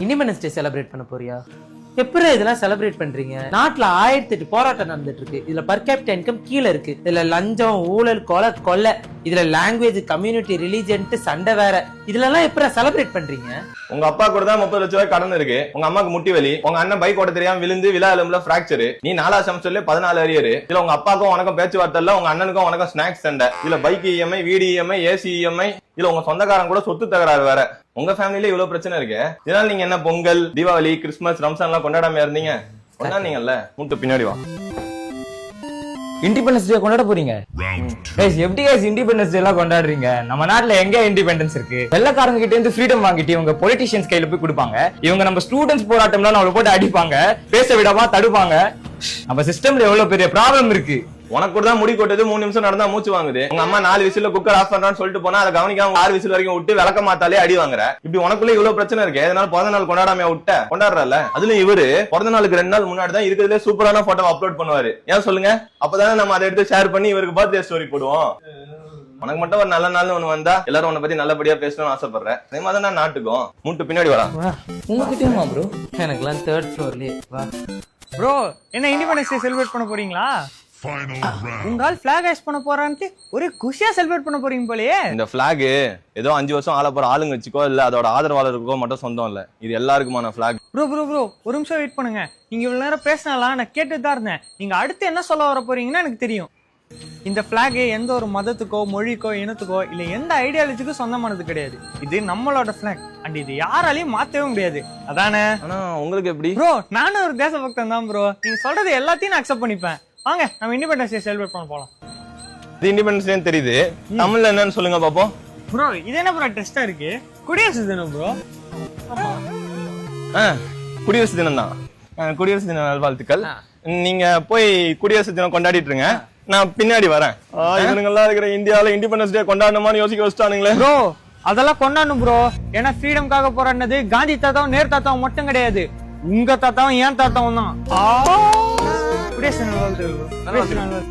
Independence day celebrate பண்ண போறியா? எப்படி இதெல்லாம் செலிப்ரேட் பண்றீங்க? நாட்டுல 1008 போராட்டம் நடந்துட்டு இருக்கு. இதுல பர் கேபிட்டா இன்கம் கீழே இருக்கு. இதுல லஞ்சம், ஊழல், கொலை, இதுல லாங்குவேஜ், கம்யூனிட்டி, ரிலிஜன் சண்டை வேற. இதுல எல்லாம் எப்படி செலிப்ரேட் பண்றீங்க? உங்க அப்பா கூட தான் 30 லட்சம் ரூபாய் கடன் இருக்கு. உங்க அம்மாக்கு முட்டி வலி. உங்க அண்ணன் பைக் ஓட்ட தெரியாம விழுந்து விழா எலும்புல பிராக்சர். நீ 4வது செமஸ்டர்ல 14 அரியர். இதுல உங்க அப்பாக்கும் உனக்கும் பேச்சுவார்த்தை இல்ல. உங்க அண்ணனுக்கும் உனக்கும் ஸ்நாக்ஸ் சண்டை. இதுல பைக் இஎம்ஐ, வீடு இஎம்ஐ, ஏசி இஎம்ஐ. இதுல உங்க சொந்தக்காரன் கூட சொத்து தகராறு வேற. உங்க ஃபேமிலில இவ்வளவு பிரச்சனை இருக்கு. இதனால நீங்க என்ன பொங்கல், தீபாவளி, கிறிஸ்துமஸ், ரம்சான் எல்லாம் கொண்டாடாம இருந்தீங்க? கொண்டாடுனீங்கல்ல. மூட்டு பின்னாடி வா. இண்டிபெண்டன்ஸ் டே கொண்டாட போறீங்க? எப்படி இண்டிபெண்டன்ஸ் டே எல்லாம் கொண்டாடுறீங்க? நம்ம நாட்டுல எங்க இண்டிபெண்டன்ஸ் இருக்கு? வெள்ளக்காரங்க கிட்ட இருந்து ஃப்ரீடம் வாங்கிட்டு இவங்க பொலிட்டிஷியன்ஸ் கையில போய் கொடுப்பாங்க. இவங்க நம்ம ஸ்டூடெண்ட்ஸ் போராட்டம்லாம் நம்மள போட்டு அடிப்பாங்க, பேச விடாம தடுப்பாங்க. நம்ம சிஸ்டம்ல எவ்வளவு பெரிய ப்ராப்ளம் இருக்கு. உனக்கு கூட தான் முடி கொட்டது 3 நிமிஷம் நடந்தா மூச்சு வாங்குது. உங்க அம்மா 4 விசில குக்கர் ஆஃப் பண்றான்னு சொல்லிட்டு போனா அதை கவனிக்காம 6 விசில் வரைக்கும் விட்டு விளக்க மாத்தாலே அடி வாங்குற. இப்படி உனக்குள்ள இவ்வளவு பிரச்சனை இருக்கு. அதனால பிறந்த நாள் கொண்டாடாம விட்ட கொண்டாடுறல. அதுல இவரு பிறந்த நாளுக்கு 2 நாள் முன்னாடி தான் இருக்கிறதுல சூப்பரான போட்டோ அப்லோட் பண்ணுவாரு. ஏன் சொல்லுங்க? அப்பதானே நம்ம அதை எடுத்து ஷேர் பண்ணி இவருக்கு பர்த்டே ஸ்டோரி போடுவோம். உனக்கு மட்டும் ஒரு நல்ல நாள்னு ஒண்ணு வந்தா எல்லாரும் உன்னை பத்தி நல்லபடியா பேசணும்னு ஆசைப்படுறேன். அதே மாதிரி நான் நாட்டுக்கும் மூட்டு பின்னாடி வரா. உங்ககிட்டயுமா ப்ரோ? எனக்குலாம் 3rd ஃப்ளோர்லயே வா. ப்ரோ, என்ன இண்டிபெண்டன்ஸ் டே செலிப்ரேட் பண்ண போறீங்களா? உங்கால் பிளாக் ஹைஸ் பண்ண போறான்ட்டு ஒரே குஷியா செலிப்ரேட் பண்ண போறீங்க போலயே. இந்த பிளாக் ஏதோ 5 வருஷம் ஆள போற ஆளுங்க வச்சுக்கோ, இல்ல அதோட ஆதரவாளருக்கோ மட்டும் சொந்தம் இல்ல. இது எல்லாருக்குமான பிளாக். ப்ரோ ஒரு நிமிஷம் வெயிட் பண்ணுங்க. நீங்க இவ்வளவு நேரம் பேசினாலாம் நான் கேட்டுட்டு தான் இருந்தேன். நீங்க அடுத்து என்ன சொல்ல வர போறீங்கன்னு எனக்கு தெரியும். இந்த பிளாக் எந்த ஒரு மதத்துக்கோ, மொழிக்கோ, இனத்துக்கோ இல்ல எந்த ஐடியாலஜிக்கும் சொந்தமானது கிடையாது. இது நம்மளோட பிளாக். அண்ட் இது யாராலையும் மாத்தவே முடியாது. அதானே? ஆனா உங்களுக்கு எப்படி? ப்ரோ, நானும் ஒரு தேசபக்தன் தான் ப்ரோ. நீங்க சொல்றது எல்லாத்தையும் நான் அக்செப்ட் பண்ணிப்பேன். வாங்க நம்ம இண்டிபெண்டன்ஸ் டே செலிப்ரேட் பண்ண போலாம். இது இண்டிபெண்டன்ஸ் டே தெரியுது. தமிழ்ல என்னன்னு சொல்லுங்க பாப்போம். ப்ரோ, இது என்ன ப்ரோ டெஸ்டா இருக்கு? குடியரசு தினம் ப்ரோ. குடியரசு தினம் தான். குடியரசு தின நல்வாழ்த்துக்கள். நீங்க போய் குடியரசு தினம் கொண்டாடிட்டு இருங்க. நான் பின்னாடி வரேன். இவனுங்கெல்லாம் இருக்கிற இந்தியாவில இண்டிபெண்டன்ஸ் டே கொண்டாடணுமான்னு யோசிக்க வச்சுட்டானுங்களே. ப்ரோ, அதெல்லாம் கொண்டாடணும் ப்ரோ. ஏன்னா ஃப்ரீடம்காக போராடினது காந்தி தாத்தாவும் நேரு தாத்தாவும் மட்டும் கிடையாது. உங்க தாத்தாவும் ஏன் தாத்தாவும் தான். குடியரசு நல்வாழ்த்துக்கள்.